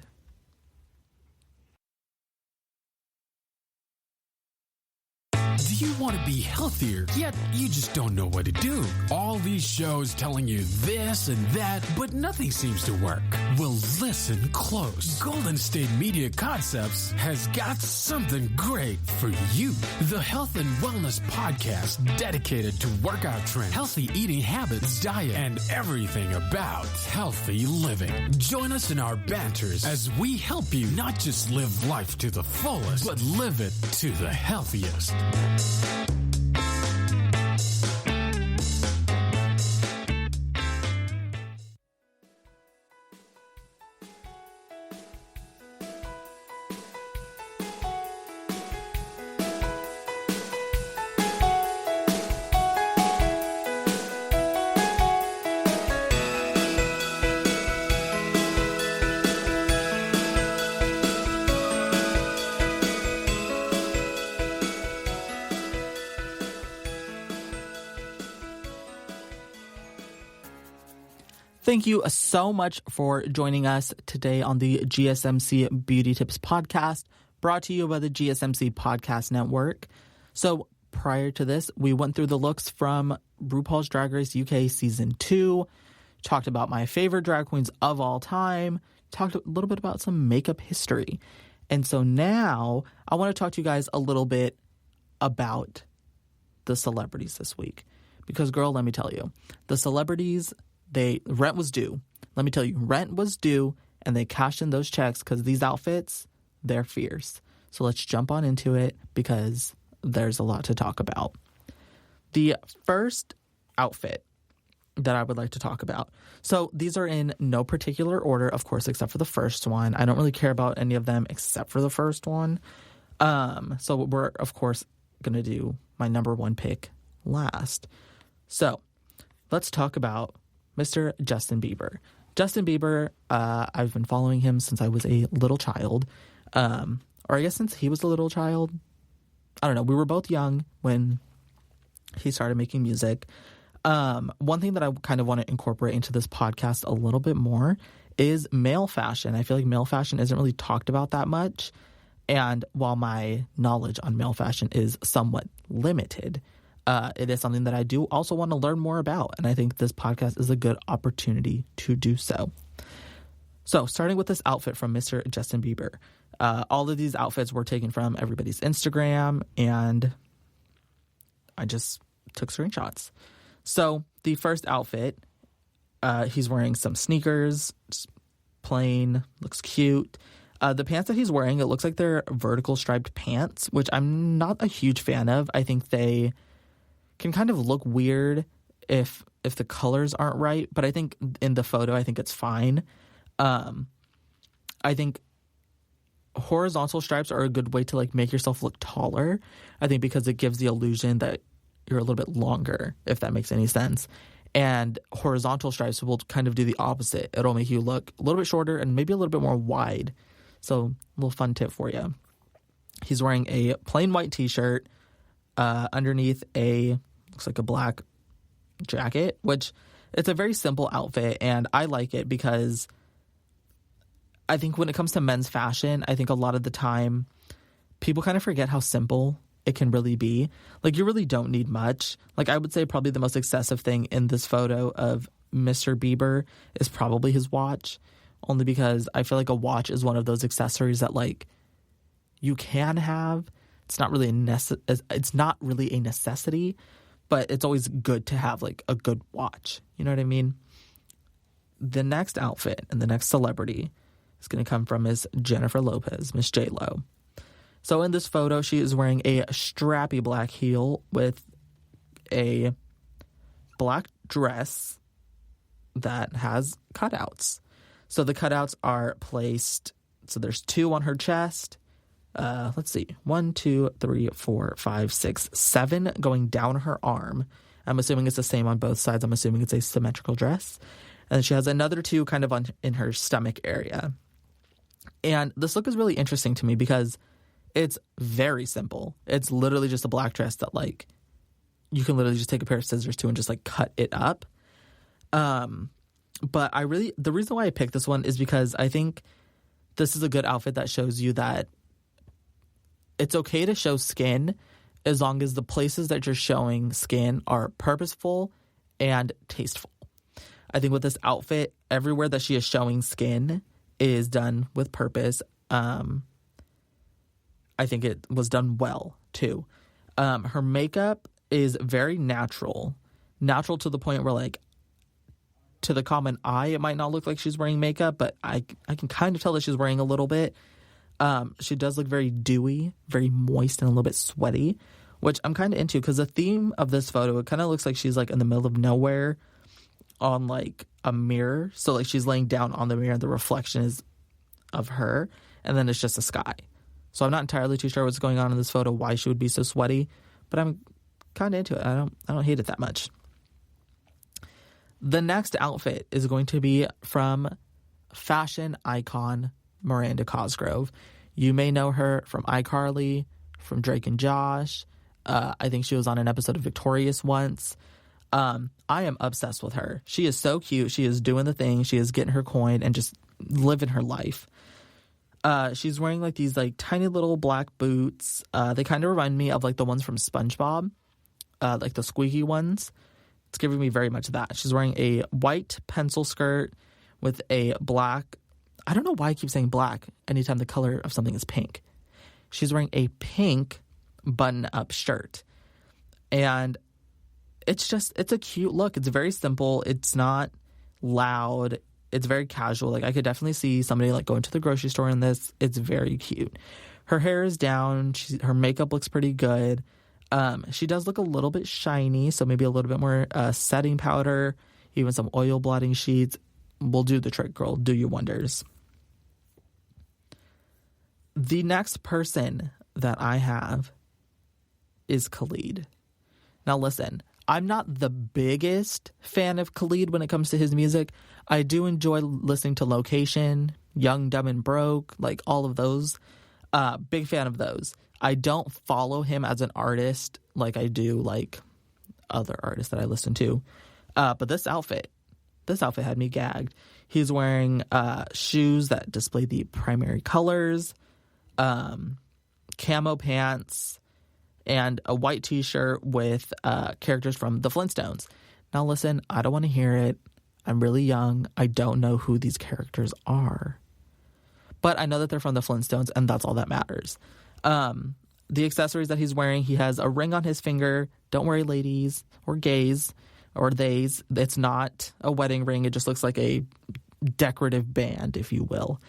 Do you want to be healthier, yet you just don't know what to do? All these shows telling you this and that, but nothing seems to work. Well, listen close. Golden State Media Concepts has got something great for you. The Health and Wellness Podcast dedicated to workout trends, healthy eating habits, diet, and everything about healthy living. Join us in our banters as we help you not just live life to the fullest, but live it to the healthiest. Thank you so much for joining us today on the GSMC Beauty Tips Podcast, brought to you by the GSMC Podcast Network. So prior to this, we went through the looks from RuPaul's Drag Race UK Season 2, talked about my favorite drag queens of all time, talked a little bit about some makeup history. And so now I want to talk to you guys a little bit about the celebrities this week. Because, girl, let me tell you, the celebrities... rent was due. Let me tell you, rent was due, and they cashed in those checks because these outfits, they're fierce. So let's jump on into it because there's a lot to talk about. The first outfit that I would like to talk about. So these are in no particular order, of course, except for the first one. I don't really care about any of them except for the first one. So we're, of course, going to do my number one pick last. So let's talk about Mr. Justin Bieber. Justin Bieber, I've been following him since I was a little child. Or I guess since he was a little child. I don't know. We were both young when he started making music. One thing that I kind of want to incorporate into this podcast a little bit more is male fashion. I feel like male fashion isn't really talked about that much. And while my knowledge on male fashion is somewhat limited, it is something that I do also want to learn more about. And I think this podcast is a good opportunity to do so. So starting with this outfit from Mr. Justin Bieber. All of these outfits were taken from everybody's Instagram, and I just took screenshots. So the first outfit, he's wearing some sneakers, just plain, looks cute. The pants that he's wearing, it looks like they're vertical striped pants, which I'm not a huge fan of. I think they can kind of look weird if the colors aren't right, but I think in the photo, I think it's fine. I think horizontal stripes are a good way to like make yourself look taller. I think because it gives the illusion that you're a little bit longer, if that makes any sense. And horizontal stripes will kind of do the opposite. It'll make you look a little bit shorter and maybe a little bit more wide. So a little fun tip for you. He's wearing a plain white t-shirt underneath looks like a black jacket, which it's a very simple outfit. And I like it because I think when it comes to men's fashion, I think a lot of the time people kind of forget how simple it can really be. Like, you really don't need much. Like, I would say probably the most excessive thing in this photo of Mr. Bieber is probably his watch, only because I feel like a watch is one of those accessories that like you can have. It's not really a necessity, but it's always good to have like a good watch. You know what I mean? The next outfit and the next celebrity is going to come from Miss Jennifer Lopez, Miss J-Lo. So in this photo, she is wearing a strappy black heel with a black dress that has cutouts. So the cutouts are placed, so there's 2 on her chest. Let's see, 1, 2, 3, 4, 5, 6, 7 going down her arm. I'm assuming it's the same on both sides. I'm assuming it's a symmetrical dress. And then she has another 2 kind of in her stomach area. And this look is really interesting to me because it's very simple. It's literally just a black dress that like you can literally just take a pair of scissors to and just like cut it up. But the reason why I picked this one is because I think this is a good outfit that shows you that it's okay to show skin as long as the places that you're showing skin are purposeful and tasteful. I think with this outfit, everywhere that she is showing skin is done with purpose. I think it was done well, too. Her makeup is very natural. Natural to the point where, like, to the common eye, it might not look like she's wearing makeup, but I can kind of tell that she's wearing a little bit. She does look very dewy, very moist, and a little bit sweaty, which I'm kind of into because the theme of this photo, it kind of looks like she's, like, in the middle of nowhere on, like, a mirror. So, like, she's laying down on the mirror, and the reflection is of her, and then it's just a sky. So I'm not entirely too sure what's going on in this photo, why she would be so sweaty, but I'm kind of into it. I don't hate it that much. The next outfit is going to be from fashion icon Miranda Cosgrove. You may know her from iCarly, from Drake and Josh. I think she was on an episode of Victorious once. I am obsessed with her. She is so cute. She is doing the thing. She is getting her coin and just living her life. She's wearing like these like tiny little black boots. They kind of remind me of like the ones from SpongeBob, like the squeaky ones. It's giving me very much that. She's wearing a white pencil skirt with a black, I don't know why I keep saying black anytime the color of something is pink. She's wearing a pink button-up shirt. And it's a cute look. It's very simple. It's not loud. It's very casual. Like, I could definitely see somebody like going to the grocery store in this. It's very cute. Her hair is down. Her makeup looks pretty good. She does look a little bit shiny, so maybe a little bit more setting powder, even some oil blotting sheets will do the trick, girl. Do you wonders. The next person that I have is Khalid. Now, listen, I'm not the biggest fan of Khalid when it comes to his music. I do enjoy listening to Location, Young, Dumb, and Broke, like all of those. Big fan of those. I don't follow him as an artist like I do, like, other artists that I listen to. But this outfit had me gagged. He's wearing shoes that display the primary colors, camo pants, and a white t-shirt with characters from the Flintstones. Now listen, I don't want to hear it. I'm really young. I don't know who these characters are. But I know that they're from the Flintstones, and that's all that matters. The accessories that he's wearing, he has a ring on his finger. Don't worry, ladies or gays or theys. It's not a wedding ring. It just looks like a decorative band, if you will.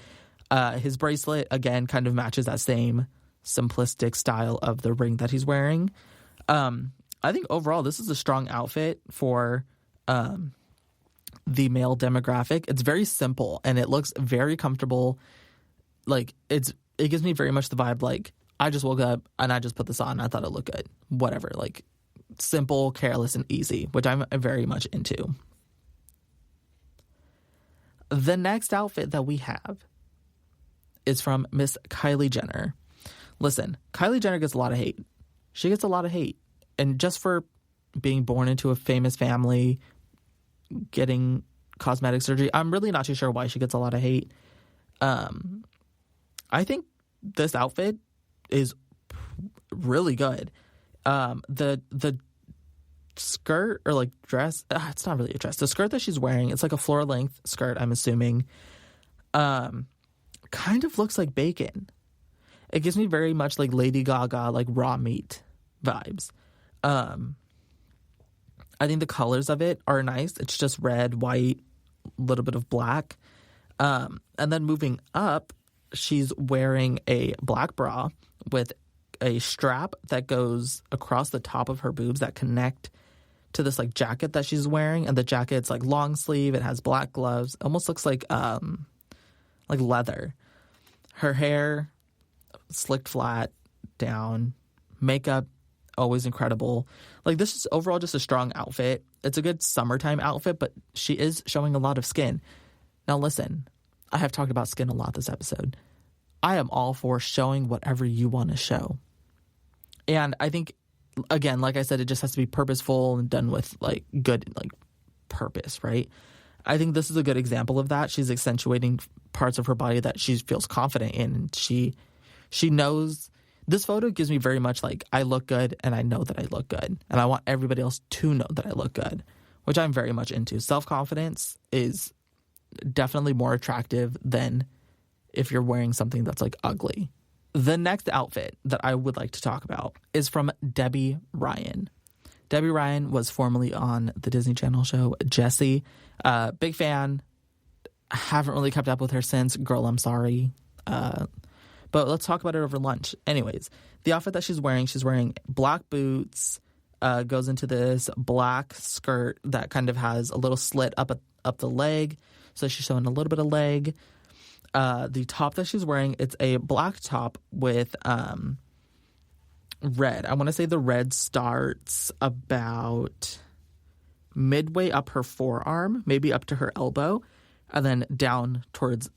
His bracelet, again, kind of matches that same simplistic style of the ring that he's wearing. I think overall this is a strong outfit for the male demographic. It's very simple and it looks very comfortable. Like it gives me very much the vibe like I just woke up and I just put this on and I thought it looked good. Whatever, like simple, careless, and easy, which I'm very much into. The next outfit that we have is from Miss Kylie Jenner. Listen, Kylie Jenner gets a lot of hate. She gets a lot of hate. And just for being born into a famous family, getting cosmetic surgery, I'm really not too sure why she gets a lot of hate. I think this outfit is really good. The skirt or like dress, it's not really a dress. The skirt that she's wearing, it's like a floor length skirt, I'm assuming. Kind of looks like bacon. It gives me very much like Lady Gaga, like raw meat vibes. I think the colors of it are nice. It's just red, white, a little bit of black. And then moving up, she's wearing a black bra with a strap that goes across the top of her boobs that connect to this like jacket that she's wearing. And the jacket's like long sleeve. It has black gloves. Almost looks like leather. Her hair slicked flat down. Makeup always incredible. Like this is overall just a strong outfit. It's a good summertime outfit, but she is showing a lot of skin. Now listen, I have talked about skin a lot this episode. I am all for showing whatever you want to show. And I think, again, like I said, it just has to be purposeful and done with like good like purpose, right? I think this is a good example of that. She's accentuating parts of her body that she feels confident in. And she knows. This photo gives me very much like I look good and I know that I look good. And I want everybody else to know that I look good, which I'm very much into. Self-confidence is definitely more attractive than if you're wearing something that's like ugly. The next outfit that I would like to talk about is from Debbie Ryan. Debbie Ryan was formerly on the Disney Channel show Jessie. Big fan. Haven't really kept up with her since. Girl, I'm sorry. But let's talk about it over lunch. Anyways, the outfit that she's wearing black boots, goes into this black skirt that kind of has a little slit up the leg. So she's showing a little bit of leg. The top that she's wearing, it's a black top with red. I want to say the red starts about midway up her forearm, maybe up to her elbow, and then down towards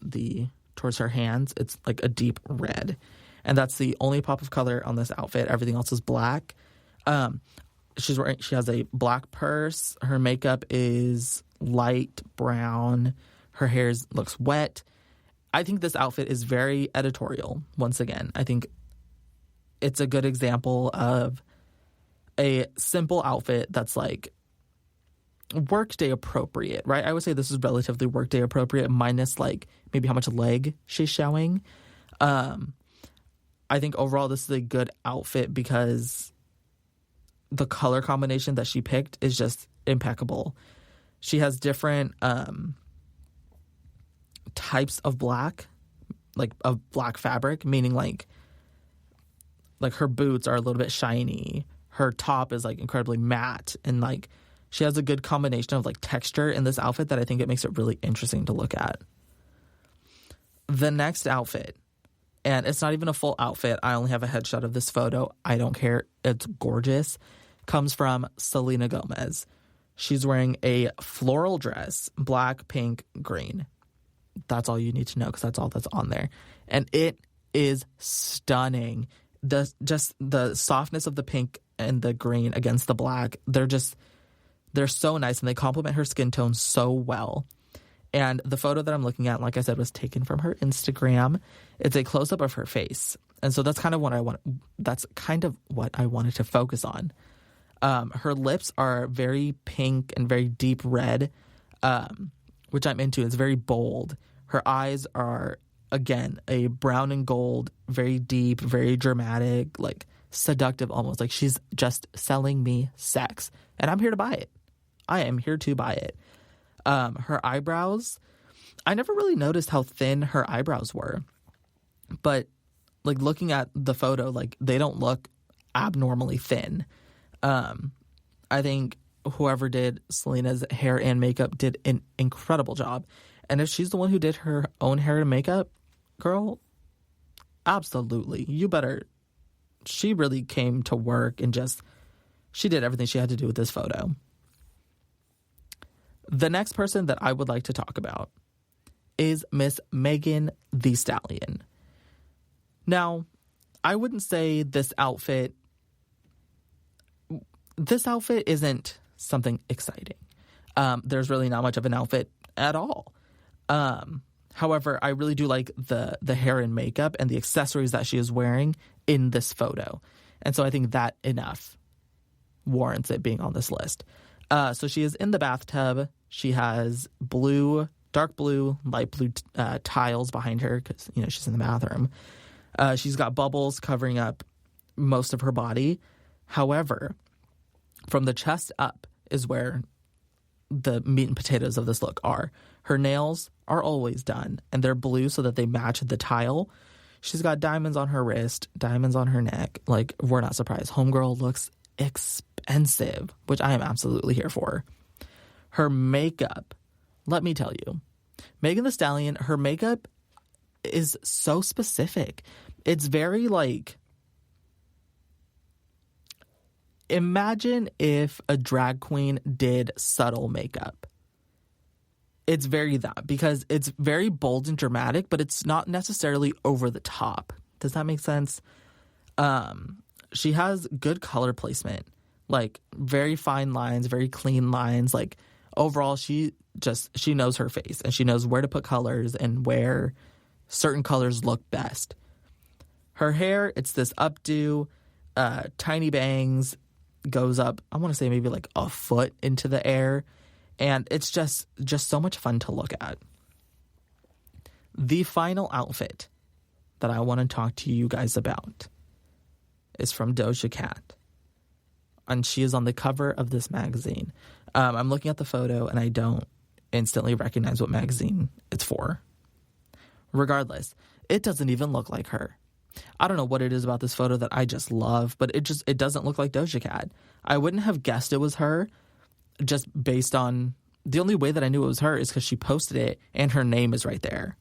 her hands. It's like a deep red. And that's the only pop of color on this outfit. Everything else is black. She has a black purse. Her makeup is light brown. Her hair looks wet. I think this outfit is very editorial. Once again, I think it's a good example of a simple outfit that's like workday appropriate, right? I would say this is relatively workday appropriate, minus like maybe how much leg she's showing. I think overall this is a good outfit because the color combination that she picked is just impeccable. She has different types of black, like of black fabric, meaning like her boots are a little bit shiny. Her top is like incredibly matte, and like she has a good combination of like texture in this outfit that I think it makes it really interesting to look at. The next outfit, and it's not even a full outfit. I only have a headshot of this photo. I don't care. It's gorgeous. Comes from Selena Gomez. She's wearing a floral dress, black, pink, green. That's all you need to know because that's all that's on there. And it is stunning. The softness of the pink and the green against the black. They're so nice, and they complement her skin tone so well. And the photo that I'm looking at, like I said, was taken from her Instagram. It's a close-up of her face. And so that's kind of what I wanted to focus on. Her lips are very pink and very deep red, which I'm into. It's very bold. Her eyes are, again, a brown and gold, very deep, very dramatic, like seductive almost. Like she's just selling me sex. And I'm here to buy it. I am here to buy it. Her eyebrows, I never really noticed how thin her eyebrows were. But like looking at the photo, like they don't look abnormally thin. I think whoever did Selena's hair and makeup did an incredible job. And if she's the one who did her own hair and makeup, girl, absolutely. She really came to work and she did everything she had to do with this photo. The next person that I would like to talk about is Miss Megan Thee Stallion. Now, I wouldn't say this outfit isn't something exciting. There's really not much of an outfit at all. However, I really do like the hair and makeup and the accessories that she is wearing in this photo. And so I think that enough warrants it being on this list. So she is in the bathtub. She has dark blue, light blue tiles behind her because, she's in the bathroom. She's got bubbles covering up most of her body. However, from the chest up is where the meat and potatoes of this look are. Her nails are always done, and they're blue so that they match the tile. She's got diamonds on her wrist, diamonds on her neck. Like, we're not surprised. Homegirl looks expensive, which I am absolutely here for. Her makeup, let me tell you, Megan Thee Stallion, her makeup is so specific. It's very like, imagine if a drag queen did subtle makeup. It's very that, because it's very bold and dramatic, but it's not necessarily over the top. Does that make sense? She has good color placement, like very fine lines, very clean lines. Like overall, she knows her face and she knows where to put colors and where certain colors look best. Her hair, it's this updo, tiny bangs, goes up, I want to say maybe like a foot into the air. And it's just so much fun to look at. The final outfit that I want to talk to you guys about is from Doja Cat. And she is on the cover of this magazine. I'm looking at the photo and I don't instantly recognize what magazine it's for. Regardless, it doesn't even look like her. I don't know what it is about this photo that I just love, but it doesn't look like Doja Cat. I wouldn't have guessed it was her just based on the only way that I knew it was her is because she posted it and her name is right there.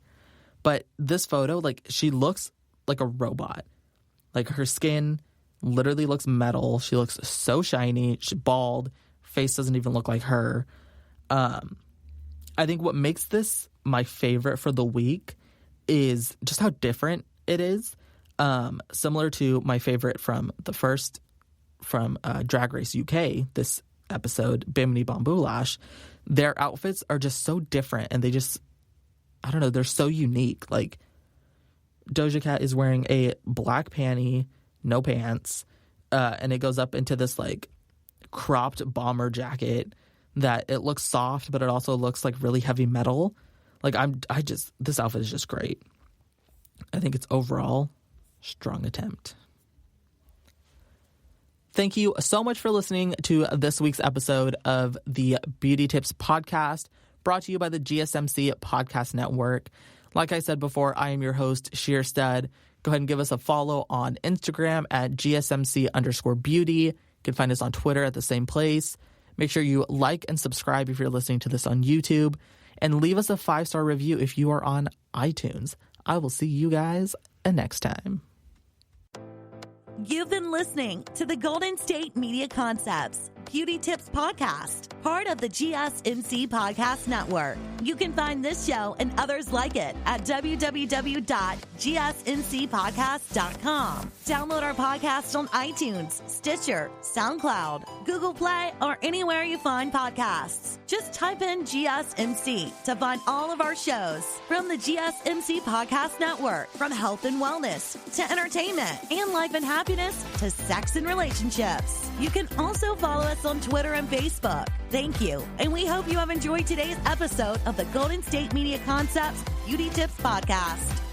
But this photo, like, she looks like a robot. Like, her skin literally looks metal. She looks so shiny. She's bald. Face doesn't even look like her. I think what makes this my favorite for the week is just how different it is. Similar to my favorite from Drag Race UK, this episode, Bimini Bamboulash. Their outfits are just so different and they're so unique. Like, Doja Cat is wearing a black panty, no pants, and it goes up into this like cropped bomber jacket that it looks soft, but it also looks like really heavy metal. Like, this outfit is just great. I think it's overall strong attempt. Thank you so much for listening to this week's episode of the Beauty Tips Podcast, brought to you by the GSMC Podcast Network. Like I said before, I am your host, Shear Stud. Go ahead and give us a follow on Instagram at GSMC_beauty. You can find us on Twitter at the same place. Make sure you like and subscribe if you're listening to this on YouTube. And leave us a 5-star review if you are on iTunes. I will see you guys next time. You've been listening to the Golden State Media Concepts, Beauty Tips Podcast, part of the GSMC Podcast Network. You can find this show and others like it at www.gsmcpodcast.com. Download our podcast on iTunes, Stitcher, SoundCloud, Google Play, or anywhere you find podcasts. Just type in GSMC to find all of our shows from the GSMC Podcast Network, from health and wellness to entertainment and life and happiness to sex and relationships. You can also follow us on Twitter and Facebook. Thank you, and we hope you have enjoyed today's episode of the Golden State Media Concepts Beauty Tips Podcast.